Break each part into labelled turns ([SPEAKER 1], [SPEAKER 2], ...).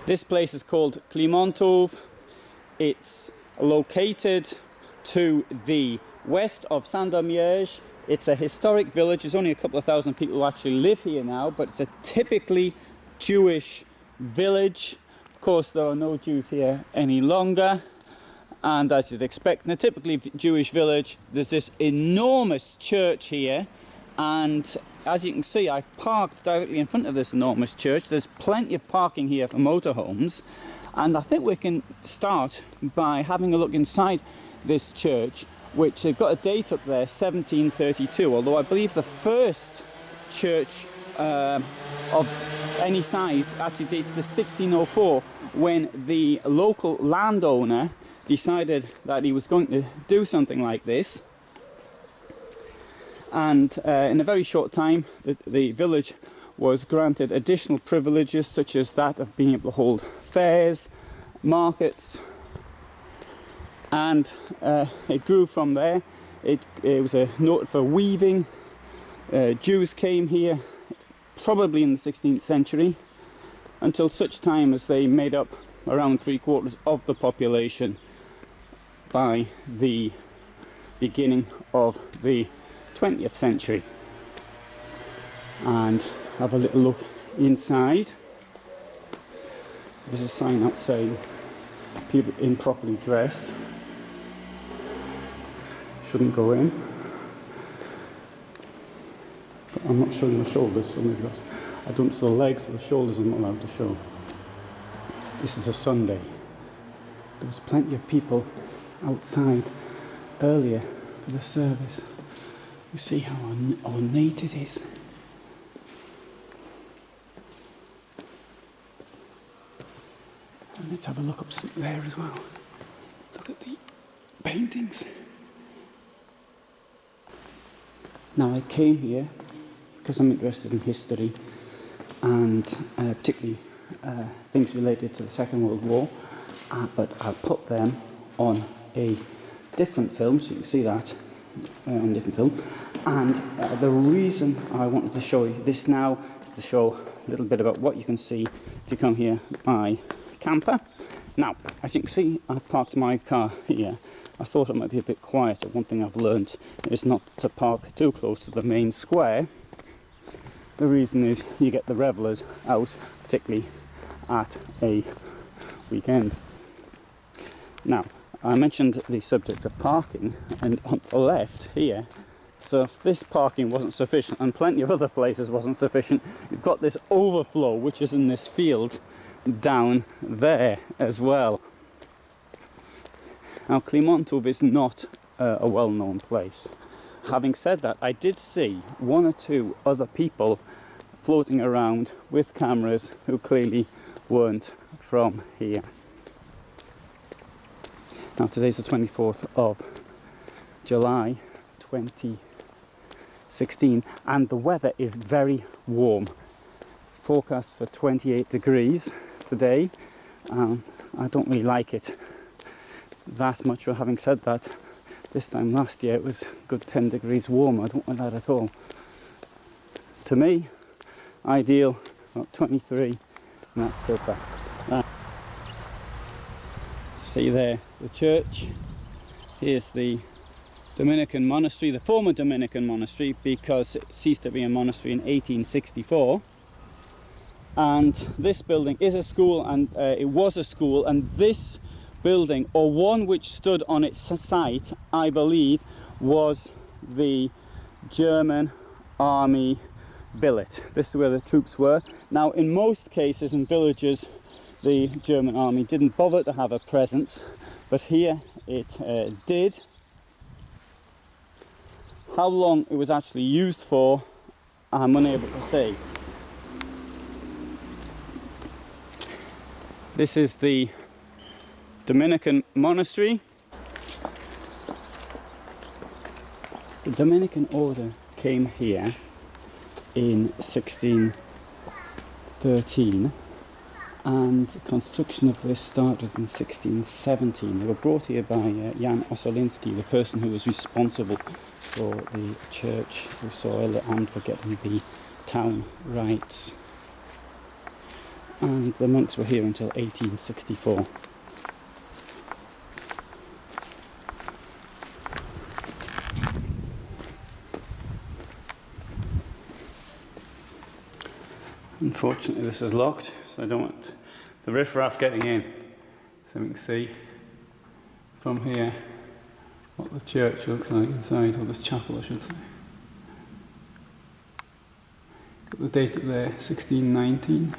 [SPEAKER 1] This place is called Klimontów. It's located to the west of Sandomierz. It's a historic village. There's only a couple of thousand people who actually live here now, but it's a typically Jewish village. Of course, there are no Jews here any longer. And as you'd expect in a typically Jewish village, there's this enormous church here. And as you can see, I've parked directly in front of this enormous church. There's plenty of parking here for motorhomes. And I think we can start by having a look inside this church, which they've got a date up there, 1732, although I believe the first church of any size actually dates to 1604, when the local landowner decided that he was going to do something like this. And in a very short time, the village was granted additional privileges, such as that of being able to hold fairs, markets, and it grew from there. It was noted for weaving. Jews came here probably in the 16th century, until such time as they made up around 3/4 of the population by the beginning of the 20th century. And have a little look inside. There's a sign outside, people improperly dressed shouldn't go in. But I'm not showing the shoulders, so maybe that's, I don't see the legs or the shoulders I'm not allowed to show. This is a Sunday. There was plenty of people outside earlier for the service. You see how ornate it is. And let's have a look up there as well. Look at the paintings. Now I came here because I'm interested in history and particularly things related to the Second World War, but I'll put them on a different film, so you can see that on a different film. And the reason I wanted to show you this now is to show a little bit about what you can see if you come here by camper. Now, as you can see, I parked my car here. I thought it might be a bit quieter. One thing I've learned is not to park too close to the main square. The reason is you get the revellers out, particularly at a weekend. Now, I mentioned the subject of parking, and on the left here, so if this parking wasn't sufficient, and plenty of other places wasn't sufficient, you've got this overflow, which is in this field down there as well. Now, Klimontów is not a well-known place. Having said that, I did see one or two other people floating around with cameras who clearly weren't from here. Now, today's the 24th of July 2016, and the weather is very warm. Forecast for 28 degrees today. I don't really like it that much, but having said that, this time last year it was a good 10 degrees warmer. I don't want that at all. To me, ideal, about 23, and that's so far. See there, the church. Here's the Dominican monastery, the former Dominican monastery, because it ceased to be a monastery in 1864. And this building is a school, and it was a school, and this building, or one which stood on its site, I believe, was the German army billet. This is where the troops were. Now, in most cases in villages, the German army didn't bother to have a presence, but here it did. How long it was actually used for, I'm unable to say. This is the Dominican monastery. The Dominican order came here in 1613, and construction of this started in 1617. They were brought here by Jasienski, the person who was responsible for the church, the soil, and for getting the town rights. and the monks were here until 1864. Unfortunately this is locked, so I don't want the riffraff getting in. So we can see from here what the church looks like inside, or this chapel I should say. Got the date up there, 1619.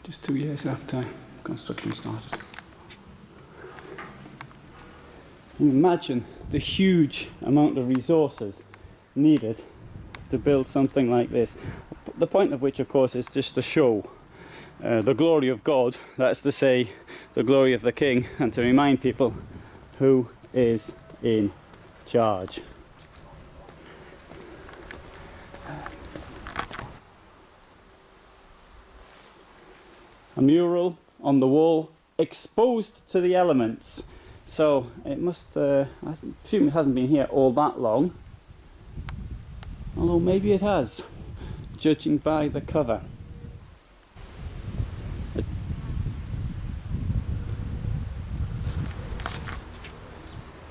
[SPEAKER 1] Just 2 years after construction started. Imagine the huge amount of resources needed to build something like this. The point of which, of course, is just to show the glory of God, that's to say, the glory of the King, and to remind people who is in charge. A mural on the wall exposed to the elements. So it must, I presume it hasn't been here all that long. Although maybe it has, judging by the cover.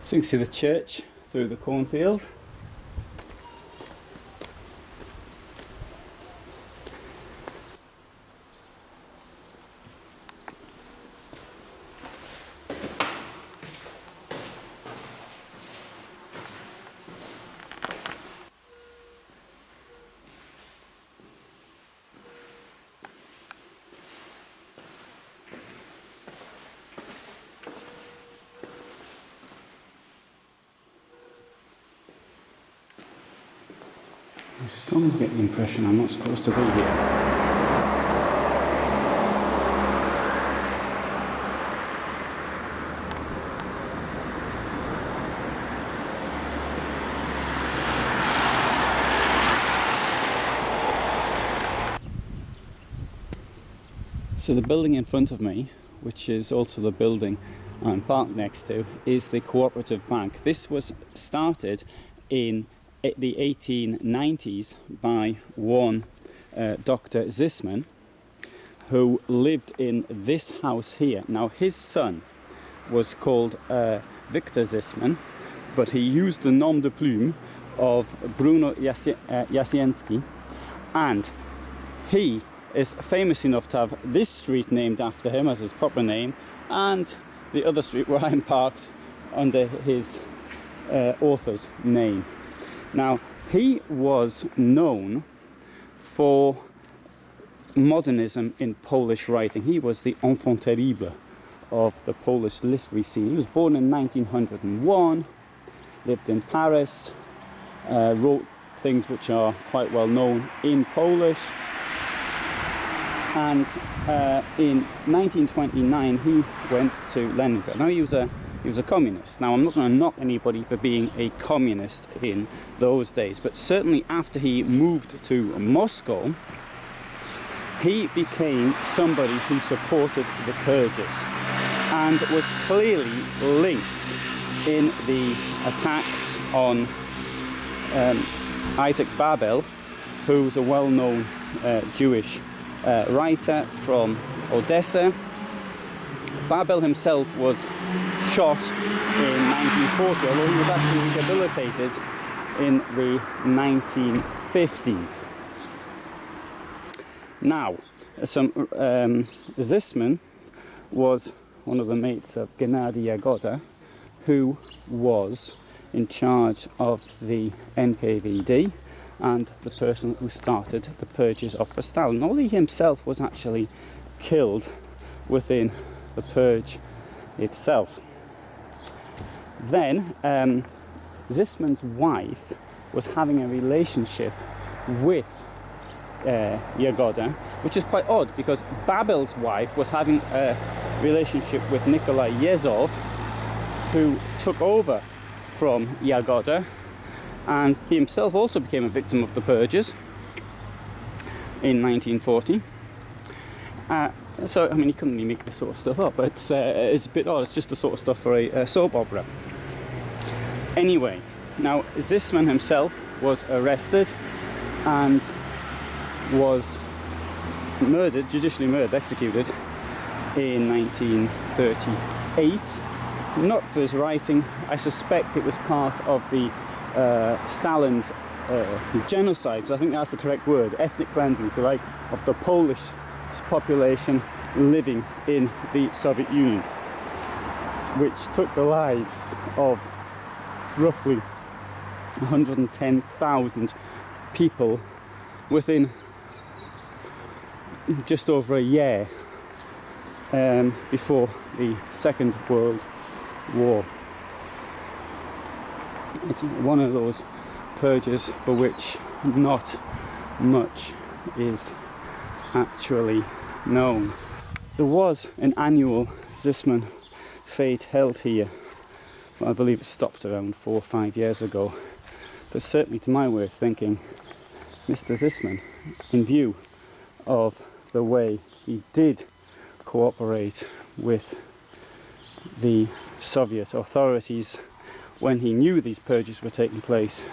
[SPEAKER 1] So you can see the church through the cornfield. I strongly get the impression I'm not supposed to be here. So the building in front of me, which is also the building I'm parked next to, is the Cooperative Bank. This was started in the 1890s by one Dr. Zisman, who lived in this house here. Now his son was called Victor Zisman, but he used the nom de plume of Bruno Jasieński, and he is famous enough to have this street named after him as his proper name, and the other street where I'm parked under his author's name. Now, he was known for modernism in Polish writing. He was the enfant terrible of the Polish literary scene. He was born in 1901, lived in Paris, wrote things which are quite well known in Polish, and in 1929 he went to Leningrad. Now he was a communist. Now I'm not going to knock anybody for being a communist in those days, but certainly after he moved to Moscow, he became somebody who supported the Purges and was clearly linked in the attacks on Isaac Babel, who's a well-known Jewish writer from Odessa. Babel himself was shot in 1940, although he was actually rehabilitated in the 1950s. Now, Zisman was one of the mates of Gennady Yagoda, who was in charge of the NKVD and the person who started the purges of Stalin. Although he himself was actually killed within the purge itself. Then Zisman's wife was having a relationship with Yagoda, which is quite odd because Babel's wife was having a relationship with Nikolai Yezhov, who took over from Yagoda, and he himself also became a victim of the purges in 1940. So, I mean, you couldn't really make this sort of stuff up, but it's a bit odd. It's just the sort of stuff for a soap opera. Anyway, now Zisman himself was arrested and was murdered, judicially murdered, executed in 1938. Not for his writing. I suspect it was part of the Stalin's genocide. I think that's the correct word, ethnic cleansing, if you like, of the Polish population living in the Soviet Union, which took the lives of roughly 110,000 people within just over a year before the Second World War. It's one of those purges for which not much is actually known. There was an annual Zisman fete held here, but I believe it stopped around 4 or 5 years ago. But certainly, to my way of thinking, Mr. Zisman, in view of the way he did cooperate with the Soviet authorities when he knew these purges were taking place,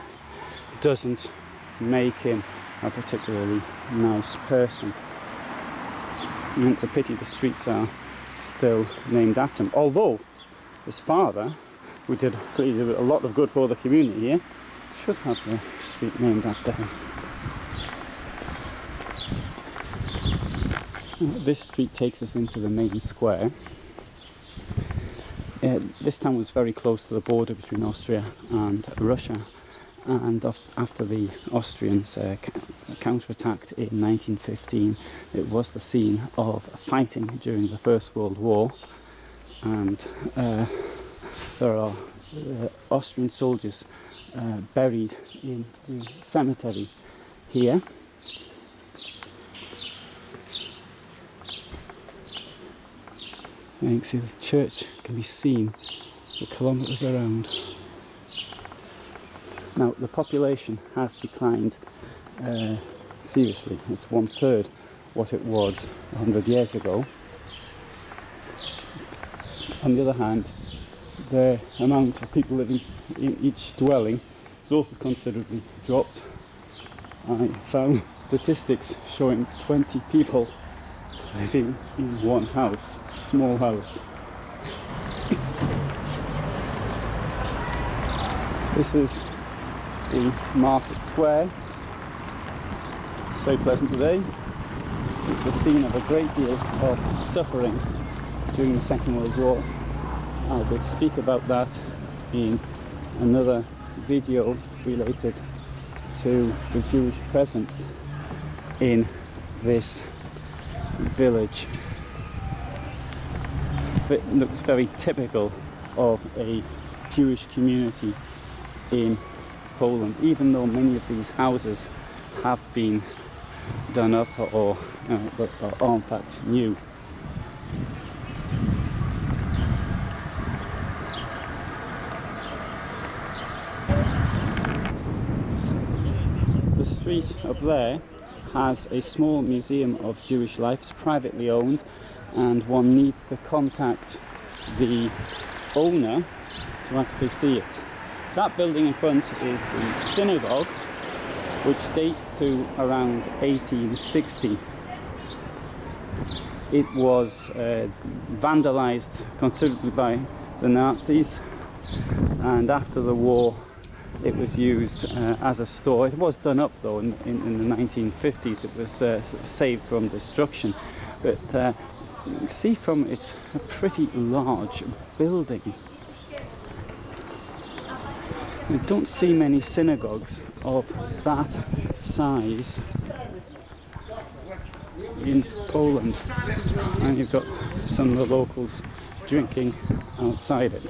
[SPEAKER 1] doesn't make him a particularly nice person. And it's a pity the streets are still named after him. Although his father, who did clearly a lot of good for the community here, should have the street named after him. This street takes us into the main square. This town was very close to the border between Austria and Russia, and after the Austrians counterattacked in 1915, it was the scene of fighting during the First World War, and there are Austrian soldiers buried in the cemetery here. And you can see the church can be seen for kilometres around. Now, the population has declined seriously. It's 1/3 what it was 100 years ago. On the other hand, the amount of people living in each dwelling has also considerably dropped. I found statistics showing 20 people living in one house, small house. This is the market square. It's very pleasant today. It's the scene of a great deal of suffering during the Second World War. I will speak about that in another video related to the Jewish presence in this village. It looks very typical of a Jewish community in Poland, even though many of these houses have been done up or are in fact new. The street up there has a small museum of Jewish life. It's privately owned, and one needs to contact the owner to actually see it. That building in front is the synagogue, which dates to around 1860. It was vandalized considerably by the Nazis, and after the war it was used as a store. It was done up though in the 1950s. It was saved from destruction, but you can see from it's a pretty large building. You don't see many synagogues of that size in Poland, and you've got some of the locals drinking outside it.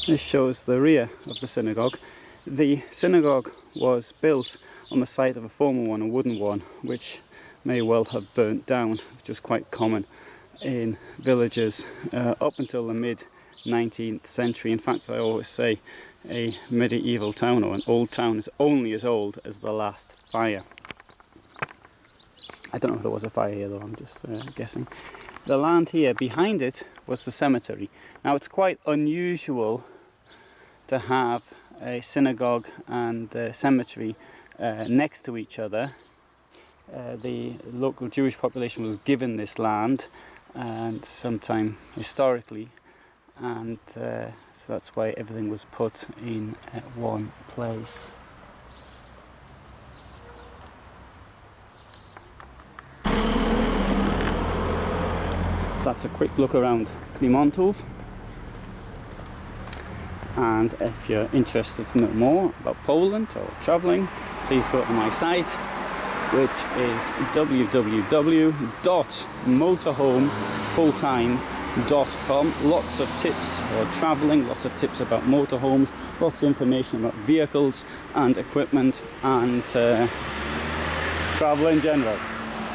[SPEAKER 1] This shows the rear of the synagogue. The synagogue was built on the site of a former one, a wooden one, which may well have burnt down, which was quite common in villages up until the mid-19th century. In fact, I always say a medieval town or an old town is only as old as the last fire. I don't know if there was a fire here though, I'm just guessing. the land here behind it was the cemetery. Now it's quite unusual to have a synagogue and a cemetery next to each other. The local Jewish population was given this land and sometime historically, and so that's why everything was put in one place. So that's a quick look around Klimontów, and if you're interested to know more about Poland or travelling, please go to my site, which is www.motorhomefulltime.com. Lots of tips for travelling, lots of tips about motorhomes, lots of information about vehicles and equipment and travel in general.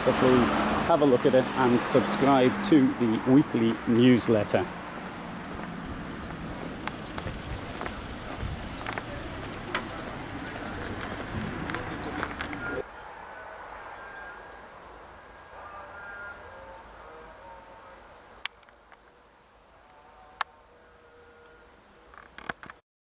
[SPEAKER 1] So please have a look at it and subscribe to the weekly newsletter.